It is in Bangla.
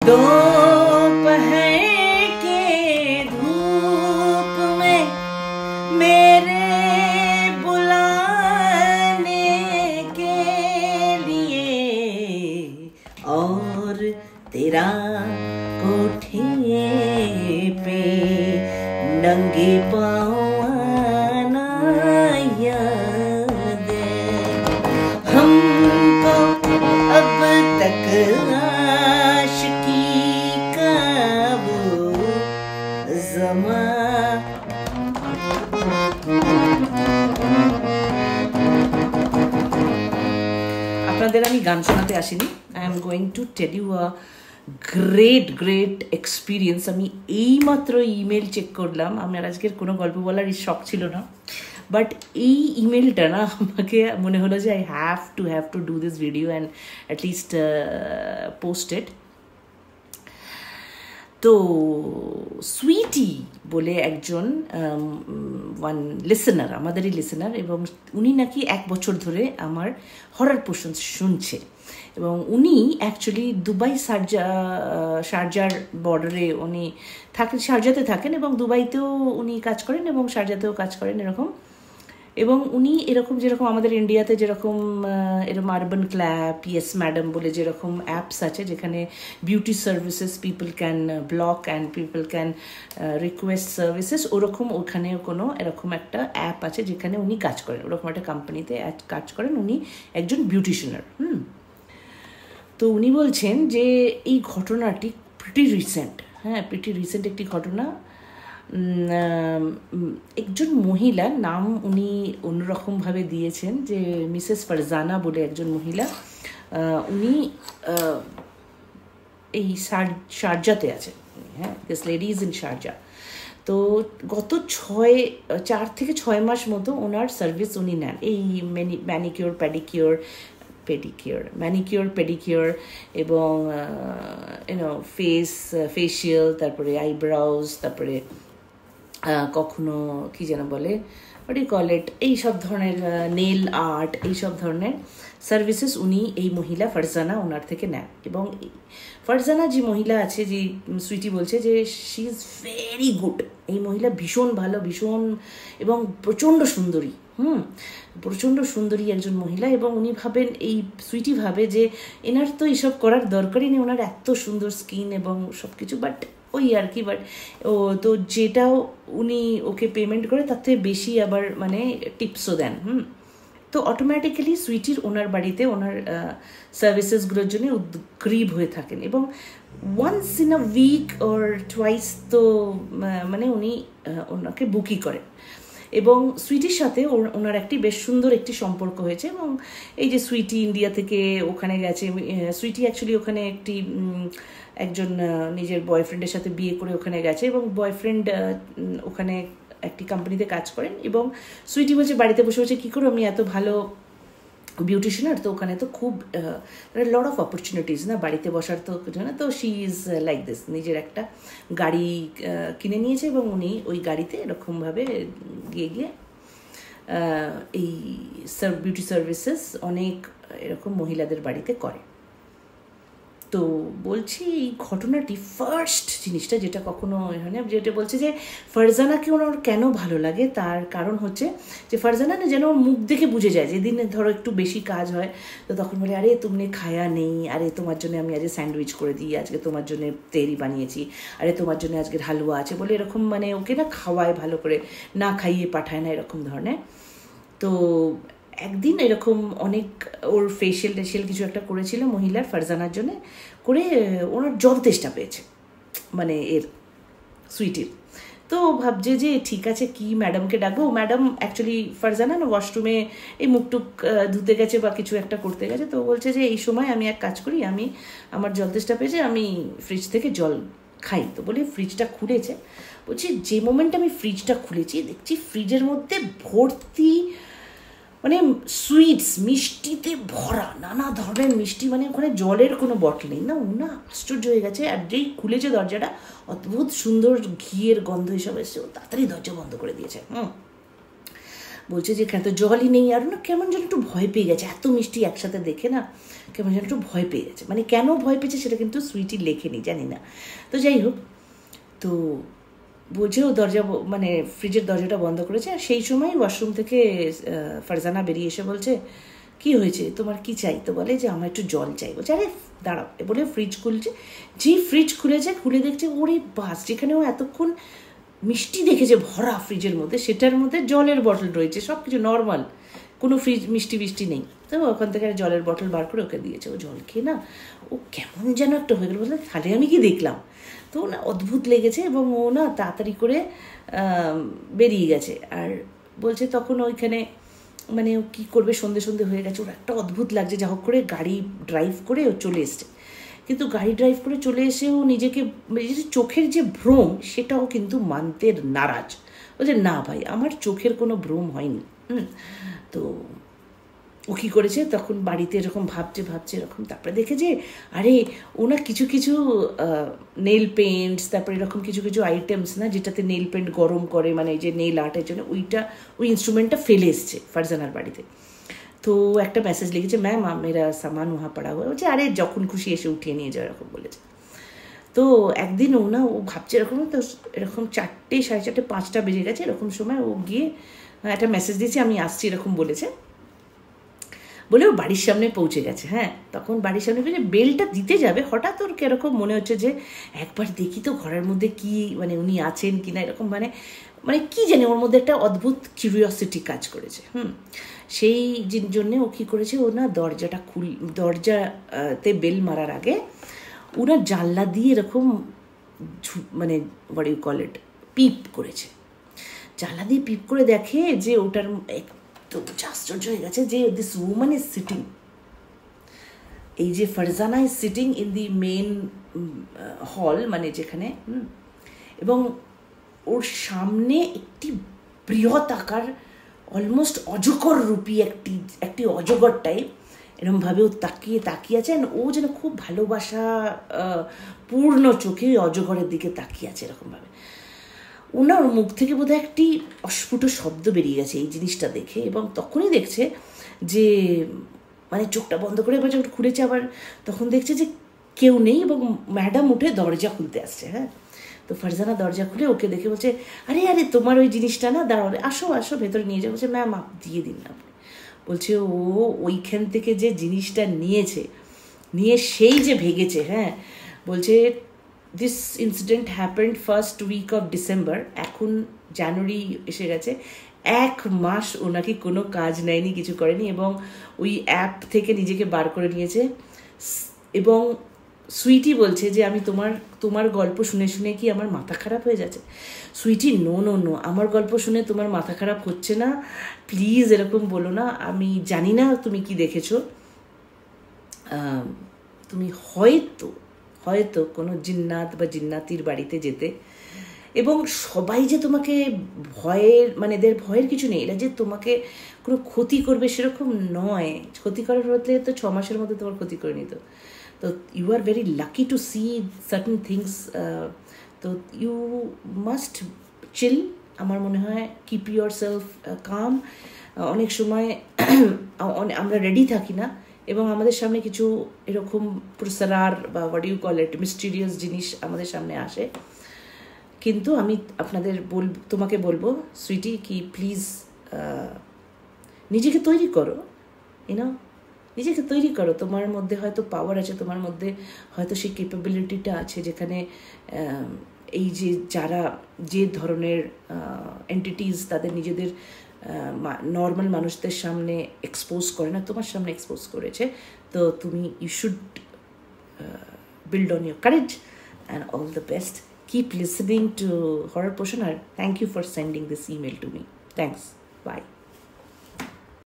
दोपहर के धूप में मेरे बुलाने के लिए और तेरा कोठे पे नंगे पाँव आना याद है। हमको अब तक आशिकी का वो আপনাদের আমি গান শোনাতে আসিনি। I am going to tell you a great experience. আমি এইমাত্র ইমেল চেক করলাম, আমার আজকের কোনো গল্প বলার শখ ছিল না, বাট এই ইমেলটা না আমাকে মনে হলো যে I have to do this video and at least post ইট। তো সুইটি বলে একজন ওয়ান লিসেনার, আমাদেরই লিসেনার, এবং উনি নাকি 1 বছর ধরে আমার হরর পোর্শন শুনছে, এবং উনি অ্যাকচুয়ালি দুবাই শারজার বর্ডারে উনি থাকেন, শারজাতে থাকেন, এবং দুবাইতেও উনি কাজ করেন এবং শারজাতেও কাজ করেন এরকম। এবং উনি এরকম যেরকম আমাদের ইন্ডিয়াতে যেরকম এরকম আরবান ক্ল্যাব, ইয়েস ম্যাডাম বলে যেরকম অ্যাপস আছে যেখানে beauty services people can block and people can request services, ওরকম ওখানে কোনো এরকম একটা অ্যাপ আছে যেখানে উনি কাজ করেন, ওরকম একটা কোম্পানিতে কাজ করেন, উনি একজন বিউটিশিয়ানার। তো উনি বলছেন যে এই ঘটনাটি প্রিটি রিসেন্ট, প্রিটি রিসেন্ট একটি ঘটনা। একজন মহিলার নাম উনি অন্যরকমভাবে দিয়েছেন, যে মিসেস ফারজানা বলে একজন মহিলা, উনি এই শারজাতে আছে, this lady is in Sharjah. তো গত 4 থেকে 6 মাস মতো ওনার সার্ভিস উনি নেন, এই ম্যানিকিওর পেডিকিওর এবং ফেসিয়াল, তারপরে আইব্রাউজ, তারপরে কখনো কি যেন বলে কলেট, এইসব ধরনের নেল আর্ট, এইসব ধরনের সার্ভিসেস উনি এই মহিলা ফারজানা ওনার থেকে নেন। এবং ফারজানা যে মহিলা আছে, যে সুইটি বলছে যে শি ইজ ভেরি গুড, এই মহিলা ভীষণ ভালো, ভীষণ এবং প্রচণ্ড সুন্দরী, প্রচণ্ড সুন্দরী একজন মহিলা। এবং উনি ভাবেন, এই সুইটি ভাবে যে এনার তো এইসব করার দরকারই নেই, ওনার এত সুন্দর স্কিন এবং সব কিছু, বাট ওই আর কি, বাট তো যেটাও উনি ওকে পেমেন্ট করে তার থেকে বেশি আবার মানে টিপসও দেন। তো অটোমেটিক্যালি সুইটির ওনার বাড়িতে ওনার সার্ভিসেসগুলোর জন্য উদ্গ্রীব হয়ে থাকেন, এবং once in a week or twice তো মানে উনি ওনাকে বুকই করেন। এবং সুইটির সাথে ওনার একটি বেশ সুন্দর একটি সম্পর্ক হয়েছে। এবং এই যে সুইটি ইন্ডিয়া থেকে ওখানে গেছে, সুইটি অ্যাকচুয়ালি ওখানে একজন নিজের বয়ফ্রেন্ডের সাথে বিয়ে করে ওখানে গেছে, এবং বয়ফ্রেন্ড ওখানে একটি কোম্পানিতে কাজ করেন। এবং সুইটি বলছে বাড়িতে বসে বসে কী করো, আমি এত ভালো বিউটিশিয়ানার, তো ওখানে তো খুব লট অফ অপরচুনিটিস না বাড়িতে বসার, তো না, তো শি ইজ লাইক দিস, নিজের একটা গাড়ি কিনে নিয়েছে, এবং উনি ওই গাড়িতে এরকমভাবে গিয়ে এই বিউটি সার্ভিসেস অনেক এরকম মহিলাদের বাড়িতে করে। তো বলছি এই ঘটনাটি ফার্স্ট জিনিসটা যেটা কখনো যেটা বলছে যে ফারজানাকে ওনার কেন ভালো লাগে, তার কারণ হচ্ছে যে ফারজানা না যেন ওর মুখ দেখে বুঝে যায়, যেদিন ধরো একটু বেশি কাজ হয় তো তখন বলে আরে তুমি খায়া নেই, আরে তোমার জন্য আমি আজকে স্যান্ডউইচ করে দিই, আজকে তোমার জন্য তেরি বানিয়েছি, আরে তোমার জন্য আজকের হালুয়া আছে, বলে এরকম মানে ওকে না খাওয়ায় ভালো করে, না খাইয়ে পাঠায় না, এরকম ধরনের। তো একদিন এরকম অনেক ওর ফেশিয়াল কিছু একটা করেছিল মহিলার, ফারজানার জন্য করে, ওনার জল তেষ্টা পেয়েছে মানে এর সুইটির। তো ভাবছে যে ঠিক আছে কি ম্যাডামকে ডাকবো, ম্যাডাম অ্যাকচুয়ালি ফারজানা না ওয়াশরুমে এই মুখটুক ধুতে গেছে বা কিছু একটা করতে গেছে। তো বলছে যে এই সময় আমি এক কাজ করি, আমার জল তেষ্টা পেয়েছে, আমি ফ্রিজ থেকে জল খাই। তো বলে ফ্রিজটা খুলেছে, বলছি যে মোমেন্ট আমি ফ্রিজটা খুলেছি দেখছি ফ্রিজের মধ্যে ভর্তি মানে সুইটস, মিষ্টিতে ভরা, নানা ধরনের মিষ্টি, মানে ওখানে জলের কোনো বটল নেই না। ওনা আশ্চর্য হয়ে গেছে, আর যেই খুলেছে দরজাটা অদ্ভুত সুন্দর ঘিয়ের গন্ধ এসব এসছে, ও তাড়াতাড়ি দরজা বন্ধ করে দিয়েছে। বলছে যে এখানে তো জলই নেই, আর না কেমন যেন একটু ভয় পেয়ে গেছে, এত মিষ্টি একসাথে দেখে না কেমন যেন একটু ভয় পেয়ে গেছে। মানে কেন ভয় পেয়েছে সেটা কিন্তু সুইটি লেখেনি, জানি না। তো যাই হোক, তো বলছে ও দরজা মানে ফ্রিজের দরজাটা বন্ধ করেছে, আর সেই সময় ওয়াশরুম থেকে ফারজানা বেরিয়ে এসে বলছে কি হয়েছে, তোমার কি চাই? তো বলে যে আমার একটু জল চাই। বলছে আরে দাঁড়াও, বলে ফ্রিজ খুলছে। যেই ফ্রিজ খুলেছে, খুলে দেখছে ওরে বাস, যেখানে ও এতক্ষণ মিষ্টি দেখেছে ভরা ফ্রিজের মধ্যে, সেটার মধ্যে জলের বটল রয়েছে, সব কিছু নর্মাল, কোনো ফ্রিজ মিষ্টি নেই। তো ওখান থেকে জলের বটল বার করে ওকে দিয়েছে। ও জল খেয়ে না ও কেমন যেন একটা হয়ে গেল, বলতে তাহলে আমি কি দেখলাম। তো না অদ্ভুত লেগেছে, এবং ও না তাড়াতাড়ি করে বেরিয়ে গেছে। আর বলছে তখন ওইখানে মানে ও কী করবে, সন্ধে হয়ে গেছে, ওর একটা অদ্ভুত লাগছে। যা হোক করে গাড়ি ড্রাইভ করে ও চলে এসছে, কিন্তু গাড়ি ড্রাইভ করে চলে এসেও নিজেকে নিজের চোখের যে ভ্রম সেটাও কিন্তু মানতে নারাজ। বলছে না ভাই, আমার চোখের কোনো ভ্রম হয়নি। তো ও কী করেছে, তখন বাড়িতে এরকম ভাবছে এরকম, তারপরে দেখে যে আরে ওনা কিছু নেল পেন্টস, তারপরে এরকম কিছু আইটেমস না, যেটাতে নেল পেন্ট গরম করে, মানে এই যে নেল আর্টের জন্য, ওই ইনস্ট্রুমেন্টটা ফেলে এসছে ফারজানার বাড়িতে। তো একটা মেসেজ লিখেছে, ম্যাম মেরা সামান ওহা পড়া হয়ে। বলছে আরে যখন খুশি এসে উঠিয়ে নিয়ে যাও, এরকম বলেছে। তো একদিন ও ভাবছে এরকম, তো এরকম 4টে, 4:30, 5টা বেজে গেছে, এরকম সময় ও গিয়ে একটা মেসেজ দিয়েছে, আমি আসছি, এরকম বলেছে। বলে ও বাড়ির সামনে পৌঁছে গেছে। হ্যাঁ, তখন বাড়ির সামনে গিয়ে বেলটা দিতে যাবে, হঠাৎ ওর কিরকম মনে হচ্ছে যে একবার দেখি তো ঘরের মধ্যে কি, মানে উনি আছেন কি না, এরকম মানে কি জানি ওর মধ্যে একটা অদ্ভুত কিউরিওসিটি কাজ করেছে। সেই জন্যে ও কী করেছে, ও না দরজাতে বেল মারার আগে ওরা জানলা দিয়ে এরকম মানে হোয়াট ইউ কল ইট, পিপ করেছে। জানলা দিয়ে পিপ করে দেখে যে ওটার তো আশ্চর্য হয়ে গেছে যে দিস উম্যান ইজ সিটিং, এই যে Farzana is sitting in the main hall, মানে যেখানে, এবং ওর সামনে একটি বৃহৎ আকার, অলমোস্ট অজগর রূপী একটি অজগর টাইপ, এরকমভাবে ও তাকিয়ে আছে। ও যেন খুব ভালোবাসা পূর্ণ চোখে ওই অজগরের দিকে তাকিয়ে আছে এরকমভাবে। ওর মুখ থেকে বোধহয় একটি অস্ফুট শব্দ বেরিয়ে গেছে এই জিনিসটা দেখে, এবং তখনই দেখছে যে মানে চোখটা বন্ধ করে এবার যখন খুলেছে, আবার তখন দেখছে যে কেউ নেই, এবং ম্যাডাম উঠে দরজা খুলতে আসছে। হ্যাঁ, তো ফারজানা দরজা খুলে ওকে দেখে বলছে আরে তোমার ওই জিনিসটা না, দাঁড়াও, আসো ভেতরে নিয়ে যাও। বলছে ম্যাম আপ দিয়ে দিন আপনি। বলছে ও ওইখান থেকে যে জিনিসটা নিয়ে সেই যে ভেগেছে। হ্যাঁ, বলছে this incident happened first week of December, এখন জানুয়ারি এসে গেছে, 1 মাস ওনাকে কোনো কাজ নেয়নি, কিছু করেনি, এবং ওই অ্যাপ থেকে নিজেকে বার করে নিয়েছে। এবং সুইটি বলছে যে আমি তোমার গল্প শুনে কি আমার মাথা খারাপ হয়ে যাচ্ছে? সুইটি নো, আমার গল্প শুনে তোমার মাথা খারাপ হচ্ছে না, প্লিজ এরকম বলো না। আমি জানি না তুমি কি দেখেছো, তুমি হয়তো কোনো জিন্নাত বা জিন্নাতির বাড়িতে যেতে, এবং সবাই যে তোমাকে এদের ভয়ের কিছু নেই, এরা যে তোমাকে কোনো ক্ষতি করবে সেরকম নয়। ক্ষতি করার হলে তো 6 মাসের মধ্যে তোমার ক্ষতি করে নিত। তো you are very lucky to see certain things. তো ইউ মাস্ট চিল, আমার মনে হয়, কিপ ইউর সেলফ কাম। অনেক সময় আমরা রেডি থাকি না, এবং আমাদের সামনে কিছু এরকম প্রসারার বা what you call it, mysterious জিনিস আমাদের সামনে আসে। কিন্তু আমি তোমাকে বলবো সুইটি, কি প্লিজ নিজেকে তৈরি করো, নিজেকে তৈরি করো। তোমার মধ্যে হয়তো পাওয়ার আছে, তোমার মধ্যে হয়তো সেই ক্যাপাবিলিটিটা আছে, যেখানে এই যে ধরনের এন্টিটিস তাদের নিজেদের নর্মাল মানুষদের সামনে এক্সপোজ করে না, তোমার সামনে এক্সপোজ করেছে। তো you should build on your courage, and all the best. Keep listening to Horror Potion. Thank you for sending this email to me. Thanks. Bye.